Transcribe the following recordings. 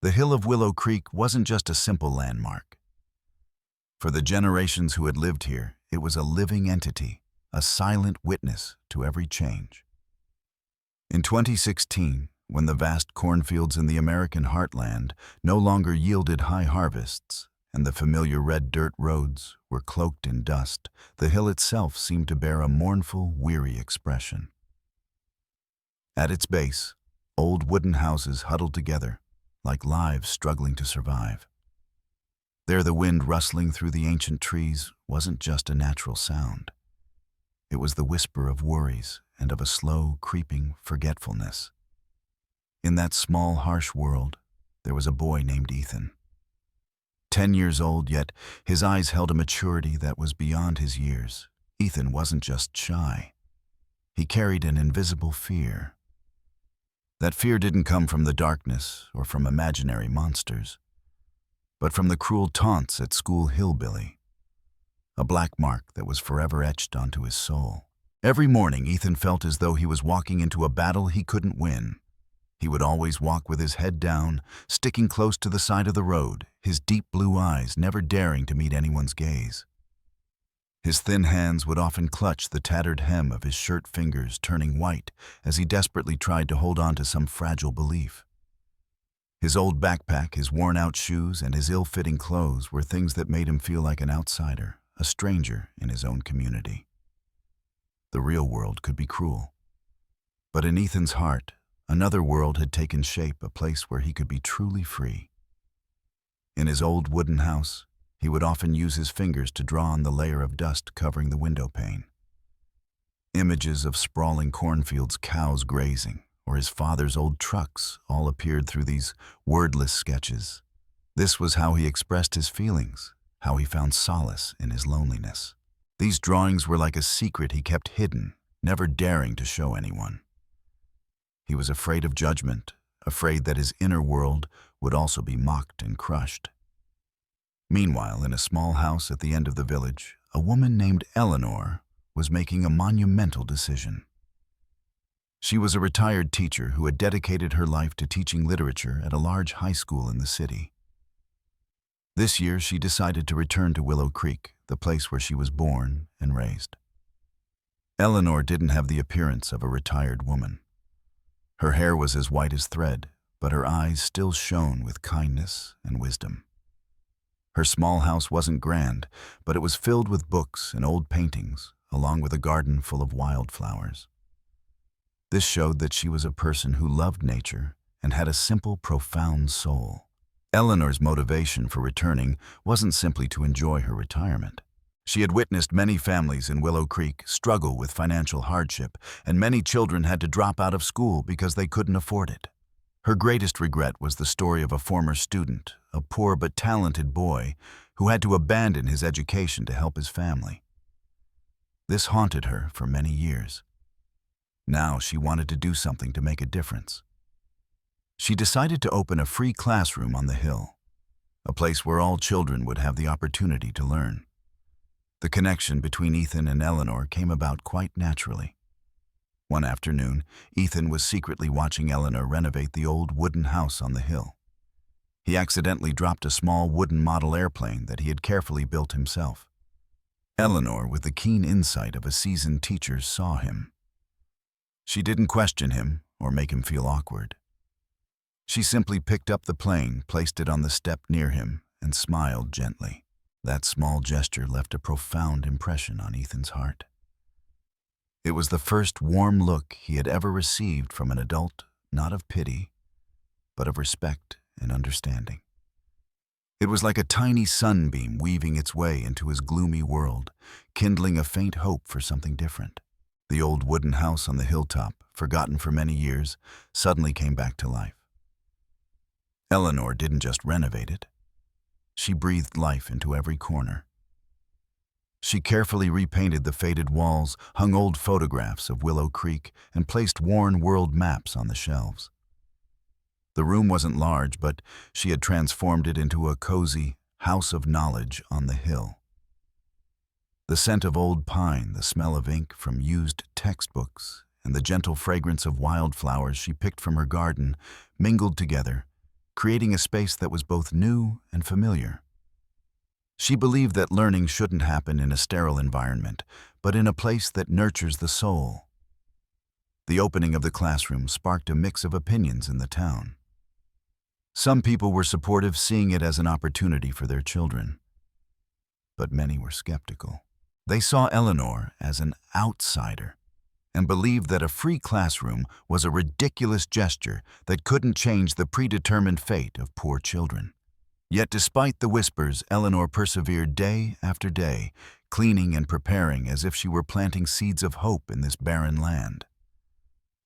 The hill of Willow Creek wasn't just a simple landmark. For the generations who had lived here, it was a living entity, a silent witness to every change. In 2016, when the vast cornfields in the American heartland no longer yielded high harvests, and the familiar red dirt roads were cloaked in dust, the hill itself seemed to bear a mournful, weary expression. At its base, old wooden houses huddled together, like lives struggling to survive. There, the wind rustling through the ancient trees wasn't just a natural sound. It was the whisper of worries and of a slow, creeping forgetfulness. In that small, harsh world, there was a boy named Ethan. 10 years old, yet his eyes held a maturity that was beyond his years. Ethan wasn't just shy. He carried an invisible fear. That fear didn't come from the darkness or from imaginary monsters, but from the cruel taunts at school hillbilly, a black mark that was forever etched onto his soul. Every morning, Ethan felt as though he was walking into a battle he couldn't win. He would always walk with his head down, sticking close to the side of the road, his deep blue eyes never daring to meet anyone's gaze. His thin hands would often clutch the tattered hem of his shirt, fingers turning white as he desperately tried to hold on to some fragile belief. His old backpack, his worn-out shoes, and his ill-fitting clothes were things that made him feel like an outsider, a stranger in his own community. The real world could be cruel. But in Ethan's heart, another world had taken shape, a place where he could be truly free. In his old wooden house, he would often use his fingers to draw on the layer of dust covering the window pane. Images of sprawling cornfields, cows grazing, or his father's old trucks all appeared through these wordless sketches. This was how he expressed his feelings, how he found solace in his loneliness. These drawings were like a secret he kept hidden, never daring to show anyone. He was afraid of judgment, afraid that his inner world would also be mocked and crushed. Meanwhile, in a small house at the end of the village, a woman named Eleanor was making a monumental decision. She was a retired teacher who had dedicated her life to teaching literature at a large high school in the city. This year, she decided to return to Willow Creek, the place where she was born and raised. Eleanor didn't have the appearance of a retired woman. Her hair was as white as thread, but her eyes still shone with kindness and wisdom. Her small house wasn't grand, but it was filled with books and old paintings, along with a garden full of wildflowers. This showed that she was a person who loved nature and had a simple, profound soul. Eleanor's motivation for returning wasn't simply to enjoy her retirement. She had witnessed many families in Willow Creek struggle with financial hardship, and many children had to drop out of school because they couldn't afford it. Her greatest regret was the story of a former student, a poor but talented boy, who had to abandon his education to help his family. This haunted her for many years. Now she wanted to do something to make a difference. She decided to open a free classroom on the hill, a place where all children would have the opportunity to learn. The connection between Ethan and Eleanor came about quite naturally. One afternoon, Ethan was secretly watching Eleanor renovate the old wooden house on the hill. He accidentally dropped a small wooden model airplane that he had carefully built himself. Eleanor, with the keen insight of a seasoned teacher, saw him. She didn't question him or make him feel awkward. She simply picked up the plane, placed it on the step near him, and smiled gently. That small gesture left a profound impression on Ethan's heart. It was the first warm look he had ever received from an adult, not of pity, but of respect and understanding. It was like a tiny sunbeam weaving its way into his gloomy world, kindling a faint hope for something different. The old wooden house on the hilltop, forgotten for many years, suddenly came back to life. Eleanor didn't just renovate it. She breathed life into every corner. She carefully repainted the faded walls, hung old photographs of Willow Creek, and placed worn world maps on the shelves. The room wasn't large, but she had transformed it into a cozy house of knowledge on the hill. The scent of old pine, the smell of ink from used textbooks, and the gentle fragrance of wildflowers she picked from her garden mingled together, creating a space that was both new and familiar. She believed that learning shouldn't happen in a sterile environment, but in a place that nurtures the soul. The opening of the classroom sparked a mix of opinions in the town. Some people were supportive, seeing it as an opportunity for their children, but many were skeptical. They saw Eleanor as an outsider and believed that a free classroom was a ridiculous gesture that couldn't change the predetermined fate of poor children. Yet despite the whispers, Eleanor persevered day after day, cleaning and preparing as if she were planting seeds of hope in this barren land.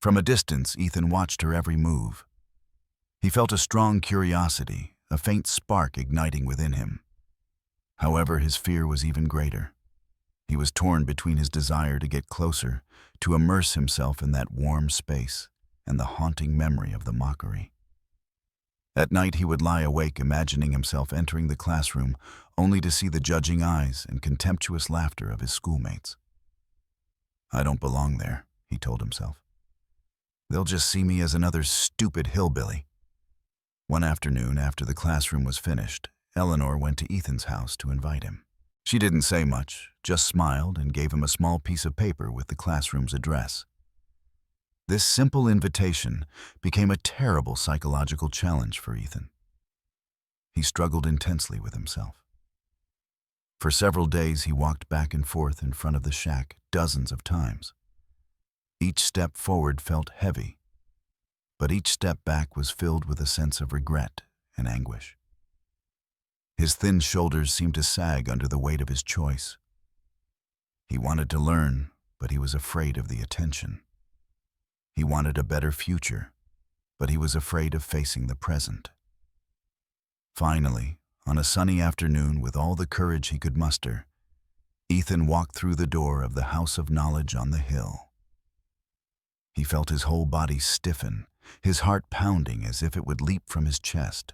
From a distance, Ethan watched her every move. He felt a strong curiosity, a faint spark igniting within him. However, his fear was even greater. He was torn between his desire to get closer, to immerse himself in that warm space, and the haunting memory of the mockery. At night he would lie awake imagining himself entering the classroom, only to see the judging eyes and contemptuous laughter of his schoolmates. "I don't belong there," he told himself. "They'll just see me as another stupid hillbilly." One afternoon, after the classroom was finished, Eleanor went to Ethan's house to invite him. She didn't say much, just smiled and gave him a small piece of paper with the classroom's address. This simple invitation became a terrible psychological challenge for Ethan. He struggled intensely with himself. For several days he walked back and forth in front of the shack dozens of times. Each step forward felt heavy, but each step back was filled with a sense of regret and anguish. His thin shoulders seemed to sag under the weight of his choice. He wanted to learn, but he was afraid of the attention. He wanted a better future, but he was afraid of facing the present. Finally, on a sunny afternoon, with all the courage he could muster, Ethan walked through the door of the House of Knowledge on the hill. He felt his whole body stiffen, his heart pounding as if it would leap from his chest.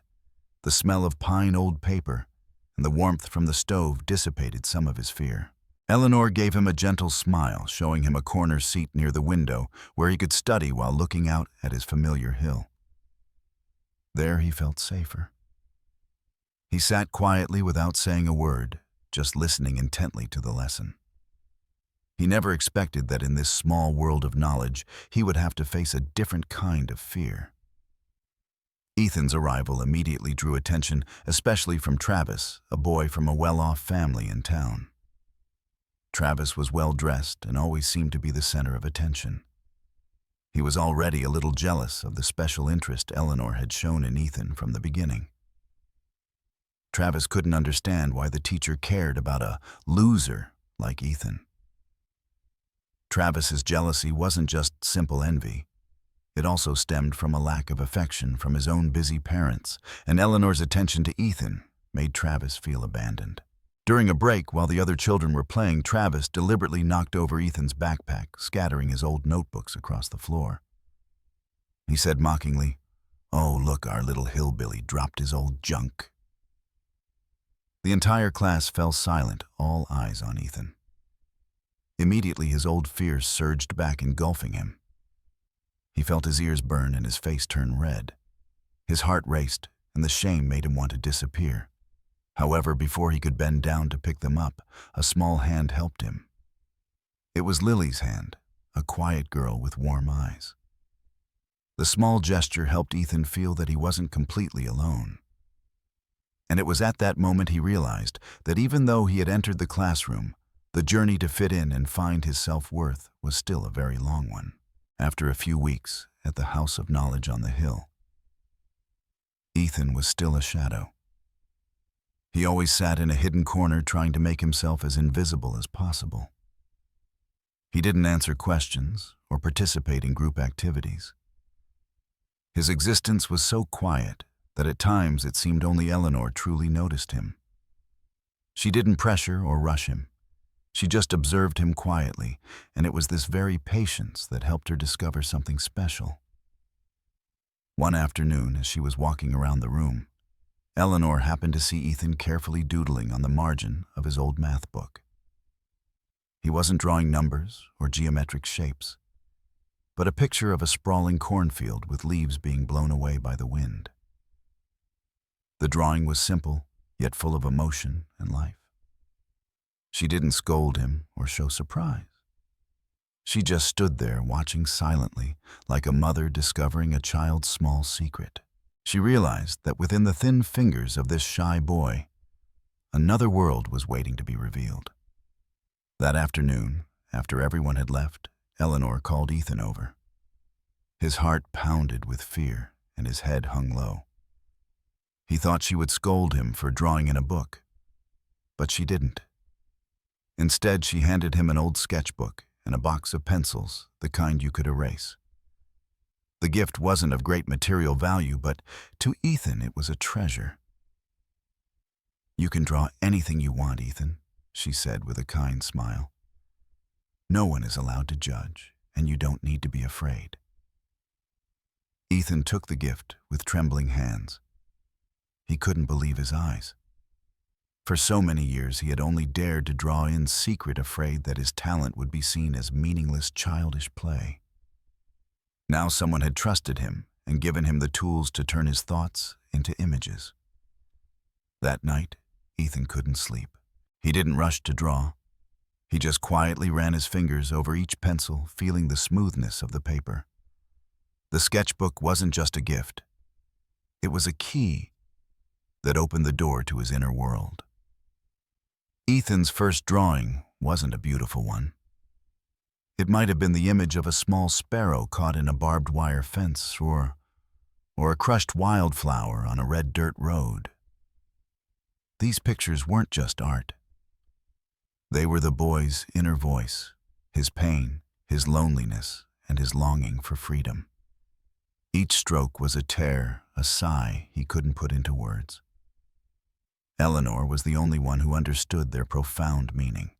The smell of pine old paper and the warmth from the stove dissipated some of his fear. Eleanor gave him a gentle smile, showing him a corner seat near the window where he could study while looking out at his familiar hill. There he felt safer. He sat quietly without saying a word, just listening intently to the lesson. He never expected that in this small world of knowledge he would have to face a different kind of fear. Ethan's arrival immediately drew attention, especially from Travis, a boy from a well-off family in town. Travis was well-dressed and always seemed to be the center of attention. He was already a little jealous of the special interest Eleanor had shown in Ethan from the beginning. Travis couldn't understand why the teacher cared about a loser like Ethan. Travis's jealousy wasn't just simple envy. It also stemmed from a lack of affection from his own busy parents, and Eleanor's attention to Ethan made Travis feel abandoned. During a break, while the other children were playing, Travis deliberately knocked over Ethan's backpack, scattering his old notebooks across the floor. He said mockingly, "Oh, look, our little hillbilly dropped his old junk." The entire class fell silent, all eyes on Ethan. Immediately, his old fears surged back, engulfing him. He felt his ears burn and his face turn red. His heart raced, and the shame made him want to disappear. However, before he could bend down to pick them up, a small hand helped him. It was Lily's hand, a quiet girl with warm eyes. The small gesture helped Ethan feel that he wasn't completely alone. And it was at that moment he realized that even though he had entered the classroom, the journey to fit in and find his self-worth was still a very long one. After a few weeks at the House of Knowledge on the hill, Ethan was still a shadow. He always sat in a hidden corner trying to make himself as invisible as possible. He didn't answer questions or participate in group activities. His existence was so quiet that at times it seemed only Eleanor truly noticed him. She didn't pressure or rush him. She just observed him quietly, and it was this very patience that helped her discover something special. One afternoon, as she was walking around the room, Eleanor happened to see Ethan carefully doodling on the margin of his old math book. He wasn't drawing numbers or geometric shapes, but a picture of a sprawling cornfield with leaves being blown away by the wind. The drawing was simple, yet full of emotion and life. She didn't scold him or show surprise. She just stood there watching silently, like a mother discovering a child's small secret. She realized that within the thin fingers of this shy boy, another world was waiting to be revealed. That afternoon, after everyone had left, Eleanor called Ethan over. His heart pounded with fear and his head hung low. He thought she would scold him for drawing in a book, but she didn't. Instead, she handed him an old sketchbook and a box of pencils, the kind you could erase. The gift wasn't of great material value, but to Ethan it was a treasure. "You can draw anything you want, Ethan," she said with a kind smile. "No one is allowed to judge, and you don't need to be afraid." Ethan took the gift with trembling hands. He couldn't believe his eyes. For so many years he had only dared to draw in secret, afraid that his talent would be seen as meaningless, childish play. Now someone had trusted him and given him the tools to turn his thoughts into images. That night, Ethan couldn't sleep. He didn't rush to draw. He just quietly ran his fingers over each pencil, feeling the smoothness of the paper. The sketchbook wasn't just a gift. It was a key that opened the door to his inner world. Ethan's first drawing wasn't a beautiful one. It might have been the image of a small sparrow caught in a barbed wire fence, or a crushed wildflower on a red dirt road. These pictures weren't just art. They were the boy's inner voice, his pain, his loneliness, and his longing for freedom. Each stroke was a tear, a sigh he couldn't put into words. Eleanor was the only one who understood their profound meaning.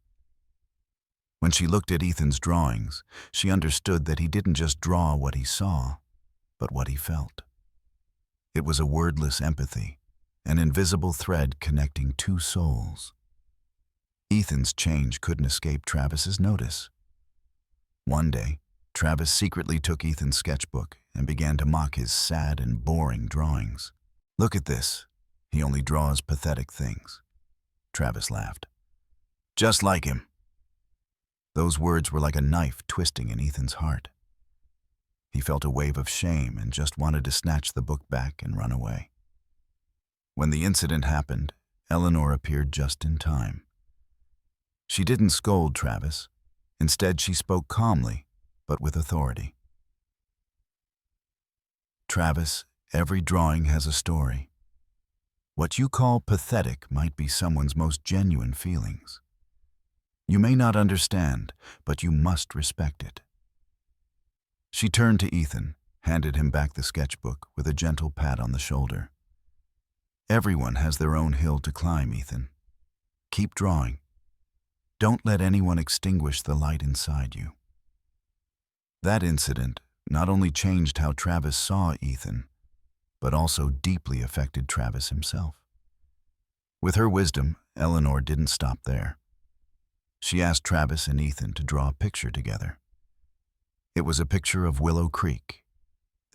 When she looked at Ethan's drawings, she understood that he didn't just draw what he saw, but what he felt. It was a wordless empathy, an invisible thread connecting two souls. Ethan's change couldn't escape Travis's notice. One day, Travis secretly took Ethan's sketchbook and began to mock his sad and boring drawings. "Look at this. He only draws pathetic things." Travis laughed. "Just like him." Those words were like a knife twisting in Ethan's heart. He felt a wave of shame and just wanted to snatch the book back and run away. When the incident happened, Eleanor appeared just in time. She didn't scold Travis. Instead, she spoke calmly, but with authority. "Travis, every drawing has a story. What you call pathetic might be someone's most genuine feelings. You may not understand, but you must respect it." She turned to Ethan, handed him back the sketchbook with a gentle pat on the shoulder. "Everyone has their own hill to climb, Ethan. Keep drawing. Don't let anyone extinguish the light inside you." That incident not only changed how Travis saw Ethan, but also deeply affected Travis himself. With her wisdom, Eleanor didn't stop there. She asked Travis and Ethan to draw a picture together. It was a picture of Willow Creek.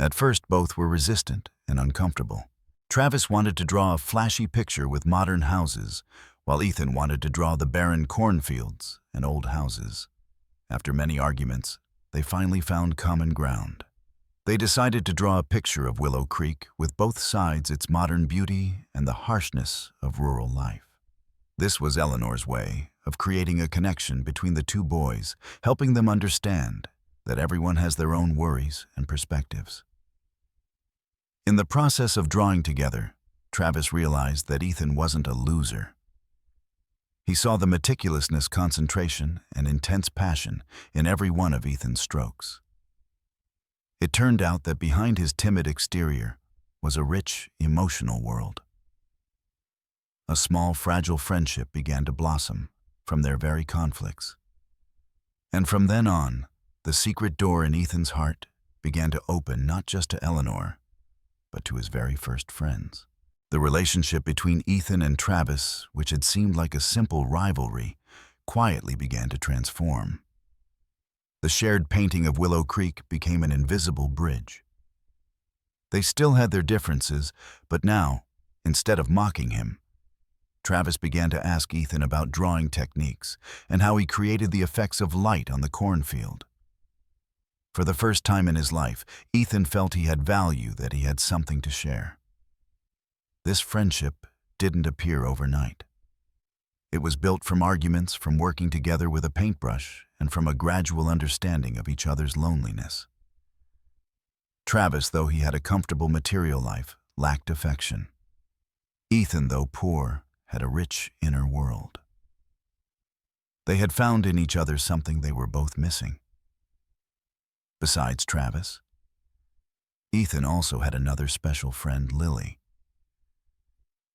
At first, both were resistant and uncomfortable. Travis wanted to draw a flashy picture with modern houses, while Ethan wanted to draw the barren cornfields and old houses. After many arguments, they finally found common ground. They decided to draw a picture of Willow Creek with both sides its modern beauty and the harshness of rural life. This was Eleanor's way of creating a connection between the two boys, helping them understand that everyone has their own worries and perspectives. In the process of drawing together, Travis realized that Ethan wasn't a loser. He saw the meticulousness, concentration, and intense passion in every one of Ethan's strokes. It turned out that behind his timid exterior was a rich, emotional world. A small, fragile friendship began to blossom from their very conflicts. And from then on, the secret door in Ethan's heart began to open not just to Eleanor, but to his very first friends. The relationship between Ethan and Travis, which had seemed like a simple rivalry, quietly began to transform. The shared painting of Willow Creek became an invisible bridge. They still had their differences, but now Instead of mocking him, Travis began to ask Ethan about drawing techniques and how he created the effects of light on the cornfield. For the first time in his life, Ethan felt he had value, that he had something to share. This friendship didn't appear overnight. It was built from arguments, from working together with a paintbrush, and from a gradual understanding of each other's loneliness. Travis, though he had a comfortable material life, lacked affection. Ethan, though poor, had a rich inner world. They had found in each other something they were both missing. Besides Travis, Ethan also had another special friend, Lily.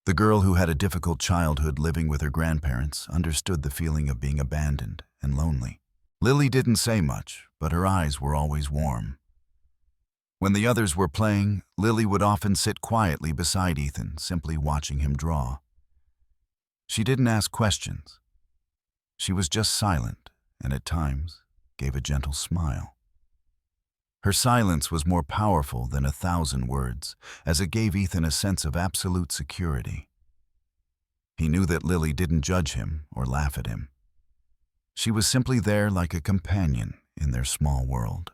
The girl who had a difficult childhood living with her grandparents understood the feeling of being abandoned and lonely. Lily didn't say much, but her eyes were always warm. When the others were playing, Lily would often sit quietly beside Ethan, simply watching him draw. She didn't ask questions. She was just silent, and at times gave a gentle smile. Her silence was more powerful than 1,000 words, as it gave Ethan a sense of absolute security. He knew that Lily didn't judge him or laugh at him. She was simply there like a companion in their small world.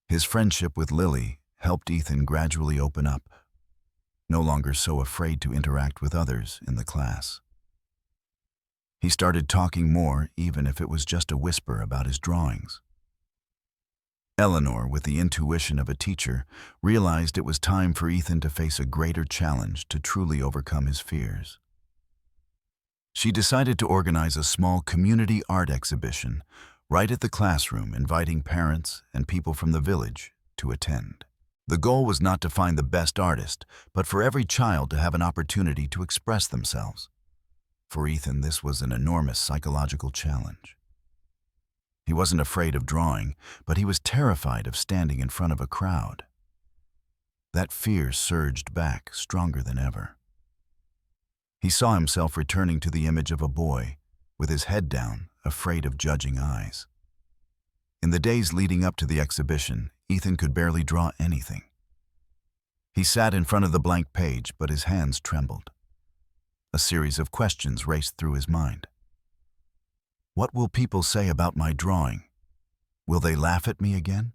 His friendship with Lily helped Ethan gradually open up, no longer so afraid to interact with others in the class. He started talking more, even if it was just a whisper about his drawings. Eleanor, with the intuition of a teacher, realized it was time for Ethan to face a greater challenge to truly overcome his fears. She decided to organize a small community art exhibition right at the classroom, inviting parents and people from the village to attend. The goal was not to find the best artist, but for every child to have an opportunity to express themselves. For Ethan, this was an enormous psychological challenge. He wasn't afraid of drawing, but he was terrified of standing in front of a crowd. That fear surged back, stronger than ever. He saw himself returning to the image of a boy, with his head down, afraid of judging eyes. In the days leading up to the exhibition, Ethan could barely draw anything. He sat in front of the blank page, but his hands trembled. A series of questions raced through his mind. What will people say about my drawing? Will they laugh at me again?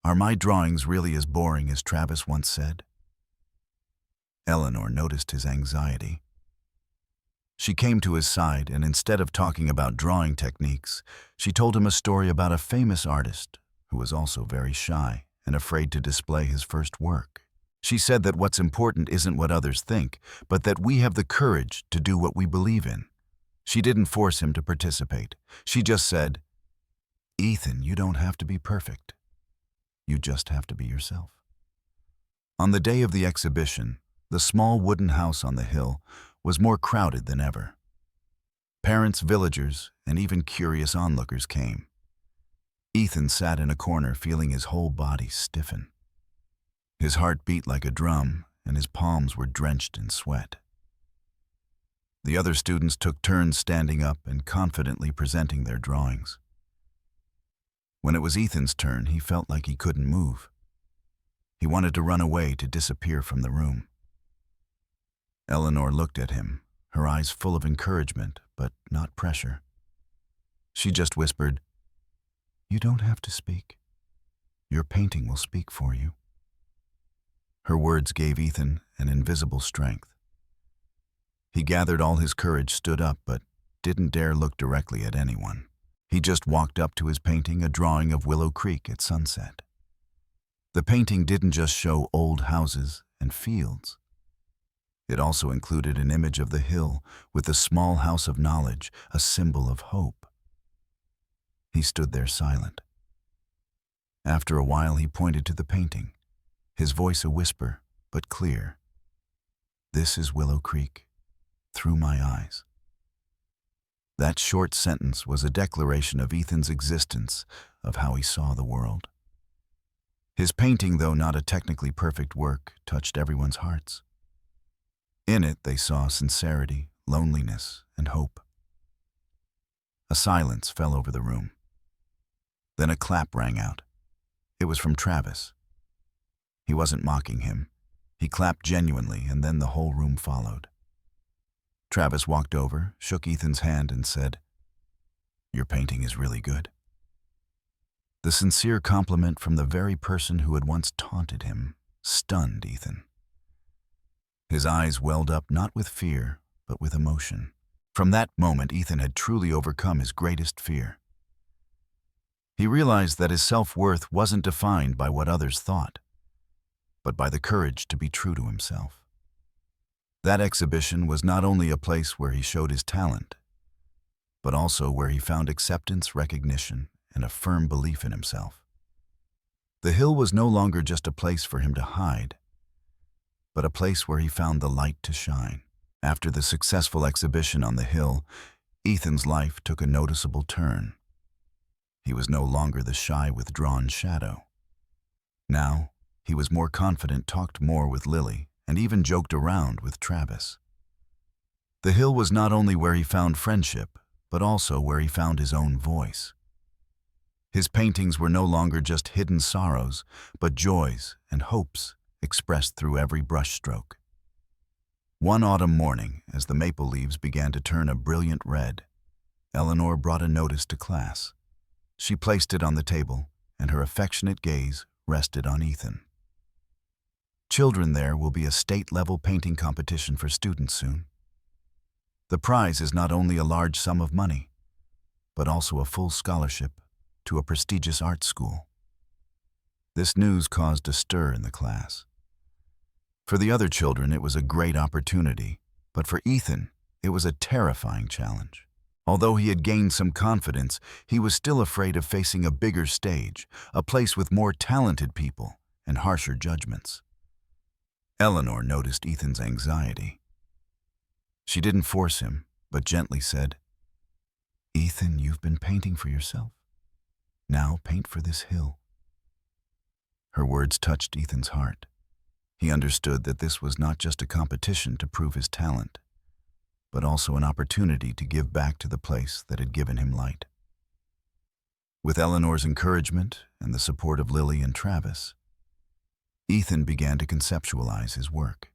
Are my drawings really as boring as Travis once said? Eleanor noticed his anxiety. She came to his side, and instead of talking about drawing techniques, she told him a story about a famous artist who was also very shy and afraid to display his first work. She said that what's important isn't what others think, but that we have the courage to do what we believe in. She didn't force him to participate. She just said, "Ethan, you don't have to be perfect. You just have to be yourself." On the day of the exhibition, the small wooden house on the hill was more crowded than ever. Parents, villagers, and even curious onlookers came. Ethan sat in a corner, feeling his whole body stiffen. His heart beat like a drum, and his palms were drenched in sweat. The other students took turns standing up and confidently presenting their drawings. When it was Ethan's turn, he felt like he couldn't move. He wanted to run away, to disappear from the room. Eleanor looked at him, her eyes full of encouragement, but not pressure. She just whispered, "You don't have to speak. Your painting will speak for you." Her words gave Ethan an invisible strength. He gathered all his courage, stood up, but didn't dare look directly at anyone. He just walked up to his painting, a drawing of Willow Creek at sunset. The painting didn't just show old houses and fields. It also included an image of the hill with the small house of knowledge, a symbol of hope. He stood there silent. After a while, he pointed to the painting, his voice a whisper, but clear. "This is Willow Creek, through my eyes." That short sentence was a declaration of Ethan's existence, of how he saw the world. His painting, though not a technically perfect work, touched everyone's hearts. In it, they saw sincerity, loneliness, and hope. A silence fell over the room. Then a clap rang out. It was from Travis. He wasn't mocking him. He clapped genuinely, and then the whole room followed. Travis walked over, shook Ethan's hand, and said, "Your painting is really good." The sincere compliment from the very person who had once taunted him stunned Ethan. His eyes welled up not with fear, but with emotion. From that moment, Ethan had truly overcome his greatest fear. He realized that his self-worth wasn't defined by what others thought, but by the courage to be true to himself. That exhibition was not only a place where he showed his talent, but also where he found acceptance, recognition, and a firm belief in himself. The hill was no longer just a place for him to hide, but a place where he found the light to shine. After the successful exhibition on the hill, Ethan's life took a noticeable turn. He was no longer the shy, withdrawn shadow. Now, he was more confident, talked more with Lily, and even joked around with Travis. The hill was not only where he found friendship, but also where he found his own voice. His paintings were no longer just hidden sorrows, but joys and hopes expressed through every brushstroke. One autumn morning, as the maple leaves began to turn a brilliant red, Eleanor brought a notice to class. She placed it on the table, and her affectionate gaze rested on Ethan. "Children, there will be a state-level painting competition for students soon. The prize is not only a large sum of money, but also a full scholarship to a prestigious art school." This news caused a stir in the class. For the other children, it was a great opportunity, but for Ethan, it was a terrifying challenge. Although he had gained some confidence, he was still afraid of facing a bigger stage, a place with more talented people and harsher judgments. Eleanor noticed Ethan's anxiety. She didn't force him, but gently said, "Ethan, you've been painting for yourself. Now paint for this hill." Her words touched Ethan's heart. He understood that this was not just a competition to prove his talent, but also an opportunity to give back to the place that had given him light. With Eleanor's encouragement and the support of Lily and Travis, Ethan began to conceptualize his work.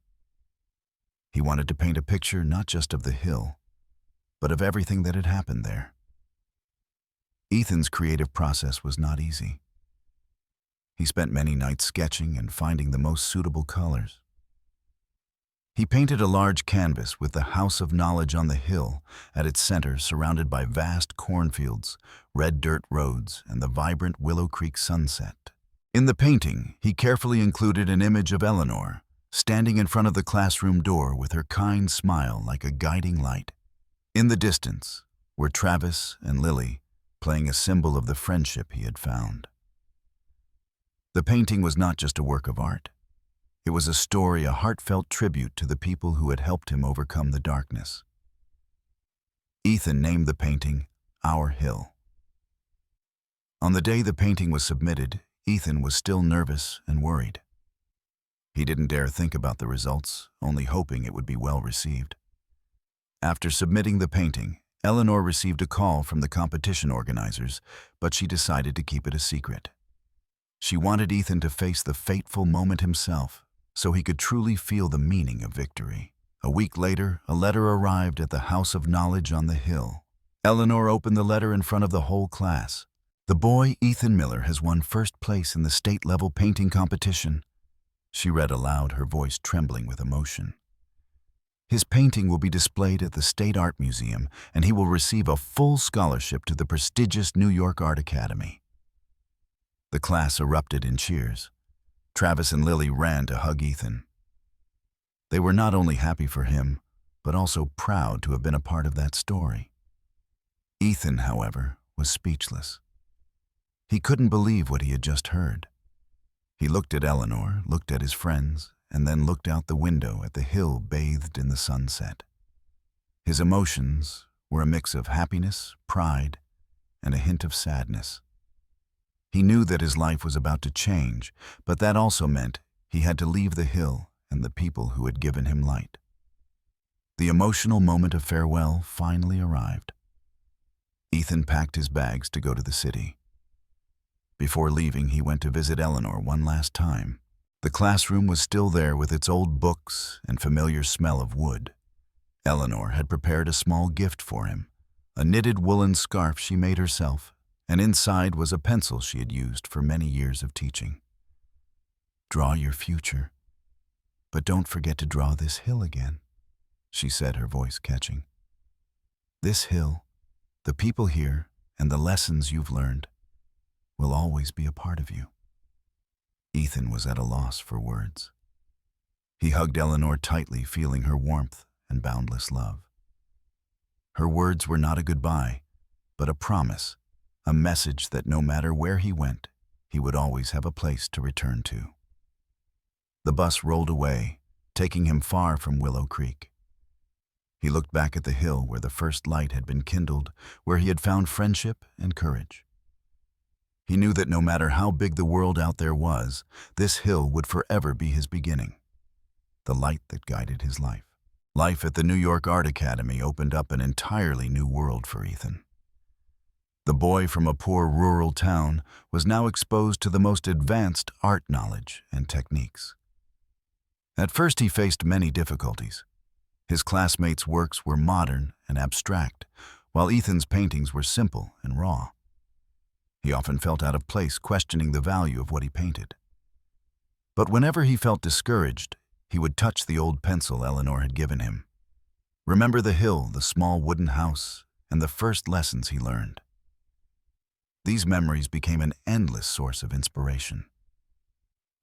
He wanted to paint a picture not just of the hill, but of everything that had happened there. Ethan's creative process was not easy. He spent many nights sketching and finding the most suitable colors. He painted a large canvas with the House of Knowledge on the hill at its center, surrounded by vast cornfields, red dirt roads, and the vibrant Willow Creek sunset. In the painting, he carefully included an image of Eleanor, standing in front of the classroom door with her kind smile like a guiding light. In the distance were Travis and Lily, playing a symbol of the friendship he had found. The painting was not just a work of art. It was a story, a heartfelt tribute to the people who had helped him overcome the darkness. Ethan named the painting Our Hill. On the day the painting was submitted, Ethan was still nervous and worried. He didn't dare think about the results, only hoping it would be well received. After submitting the painting, Eleanor received a call from the competition organizers, but she decided to keep it a secret. She wanted Ethan to face the fateful moment himself, so he could truly feel the meaning of victory. A week later, a letter arrived at the House of Knowledge on the hill. Eleanor opened the letter in front of the whole class. "The boy, Ethan Miller, has won first place in the state-level painting competition," she read aloud, her voice trembling with emotion. "His painting will be displayed at the State Art Museum, and he will receive a full scholarship to the prestigious New York Art Academy." The class erupted in cheers. Travis and Lily ran to hug Ethan. They were not only happy for him, but also proud to have been a part of that story. Ethan, however, was speechless. He couldn't believe what he had just heard. He looked at Eleanor, looked at his friends, and then looked out the window at the hill bathed in the sunset. His emotions were a mix of happiness, pride, and a hint of sadness. He knew that his life was about to change, but that also meant he had to leave the hill and the people who had given him light. The emotional moment of farewell finally arrived. Ethan packed his bags to go to the city. Before leaving, he went to visit Eleanor one last time. The classroom was still there with its old books and familiar smell of wood. Eleanor had prepared a small gift for him, a knitted woolen scarf she made herself, and inside was a pencil she had used for many years of teaching. "Draw your future, but don't forget to draw this hill again," she said, her voice catching. "This hill, the people here, and the lessons you've learned will always be a part of you." Ethan was at a loss for words. He hugged Eleanor tightly, feeling her warmth and boundless love. Her words were not a goodbye, but a promise, a message that no matter where he went, he would always have a place to return to. The bus rolled away, taking him far from Willow Creek. He looked back at the hill where the first light had been kindled, where he had found friendship and courage. He knew that no matter how big the world out there was, this hill would forever be his beginning, the light that guided his life. Life at the New York Art Academy opened up an entirely new world for Ethan. The boy from a poor rural town was now exposed to the most advanced art knowledge and techniques. At first he faced many difficulties. His classmates' works were modern and abstract, while Ethan's paintings were simple and raw. He often felt out of place, questioning the value of what he painted. But whenever he felt discouraged, he would touch the old pencil Eleanor had given him. Remember the hill, the small wooden house, and the first lessons he learned. These memories became an endless source of inspiration,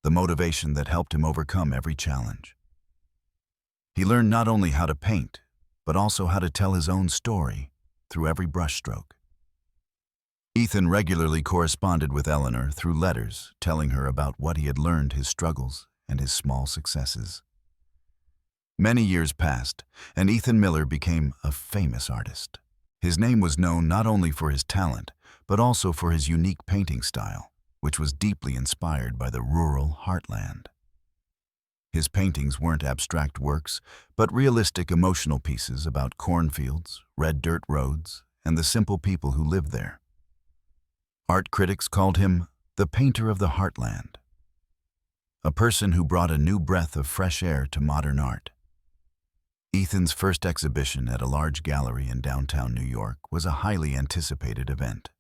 the motivation that helped him overcome every challenge. He learned not only how to paint, but also how to tell his own story through every brushstroke. Ethan regularly corresponded with Eleanor through letters, telling her about what he had learned, his struggles, and his small successes. Many years passed, and Ethan Miller became a famous artist. His name was known not only for his talent, but also for his unique painting style, which was deeply inspired by the rural heartland. His paintings weren't abstract works, but realistic emotional pieces about cornfields, red dirt roads, and the simple people who lived there. Art critics called him the painter of the heartland, a person who brought a new breath of fresh air to modern art. Ethan's first exhibition at a large gallery in downtown New York was a highly anticipated event.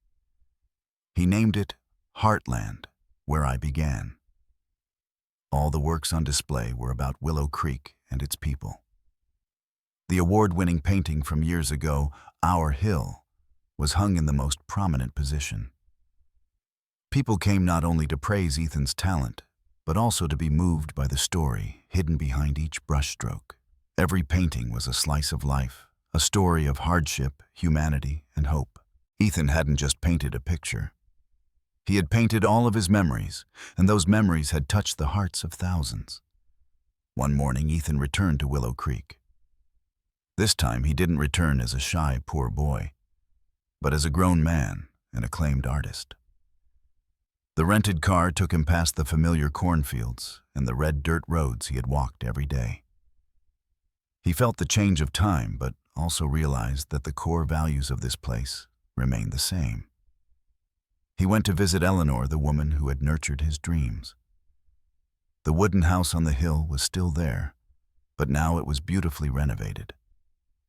He named it Heartland, Where I Began. All the works on display were about Willow Creek and its people. The award-winning painting from years ago, Our Hill, was hung in the most prominent position. People came not only to praise Ethan's talent, but also to be moved by the story hidden behind each brushstroke. Every painting was a slice of life, a story of hardship, humanity, and hope. Ethan hadn't just painted a picture. He had painted all of his memories, and those memories had touched the hearts of thousands. One morning, Ethan returned to Willow Creek. This time, he didn't return as a shy, poor boy, but as a grown man, an acclaimed artist. The rented car took him past the familiar cornfields and the red dirt roads he had walked every day. He felt the change of time, but also realized that the core values of this place remained the same. He went to visit Eleanor, the woman who had nurtured his dreams. The wooden house on the hill was still there, but now it was beautifully renovated.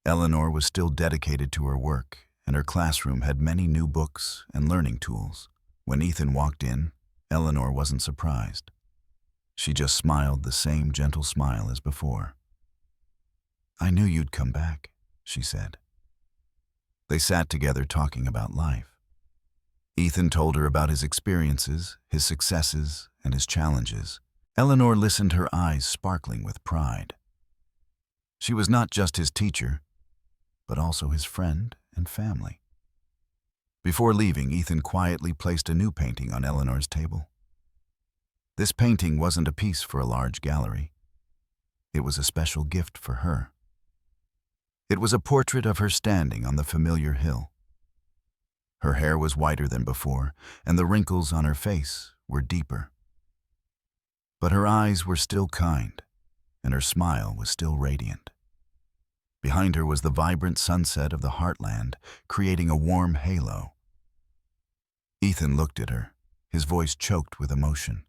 Eleanor was still dedicated to her work, and her classroom had many new books and learning tools. When Ethan walked in, Eleanor wasn't surprised. She just smiled the same gentle smile as before. "I knew you'd come back," she said. They sat together talking about life. Ethan told her about his experiences, his successes, and his challenges. Eleanor listened, her eyes sparkling with pride. She was not just his teacher, but also his friend and family. Before leaving, Ethan quietly placed a new painting on Eleanor's table. This painting wasn't a piece for a large gallery. It was a special gift for her. It was a portrait of her standing on the familiar hill. Her hair was whiter than before, and the wrinkles on her face were deeper. But her eyes were still kind, and her smile was still radiant. Behind her was the vibrant sunset of the heartland, creating a warm halo. Ethan looked at her, his voice choked with emotion.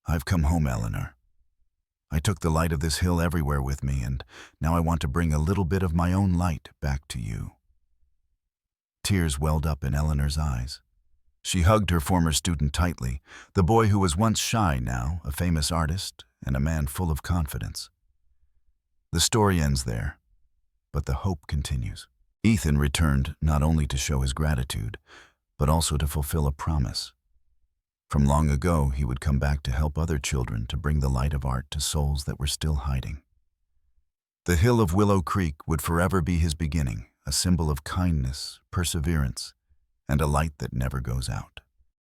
I've come home, Eleanor. I took the light of this hill everywhere with me, and now I want to bring a little bit of my own light back to you." Tears welled up in Eleanor's eyes. She hugged her former student tightly, the boy who was once shy, now a famous artist and a man full of confidence. The story ends there, but the hope continues. Ethan returned not only to show his gratitude, but also to fulfill a promise. From long ago, he would come back to help other children to bring the light of art to souls that were still hiding. The hill of Willow Creek would forever be his beginning, a symbol of kindness, perseverance, and a light that never goes out.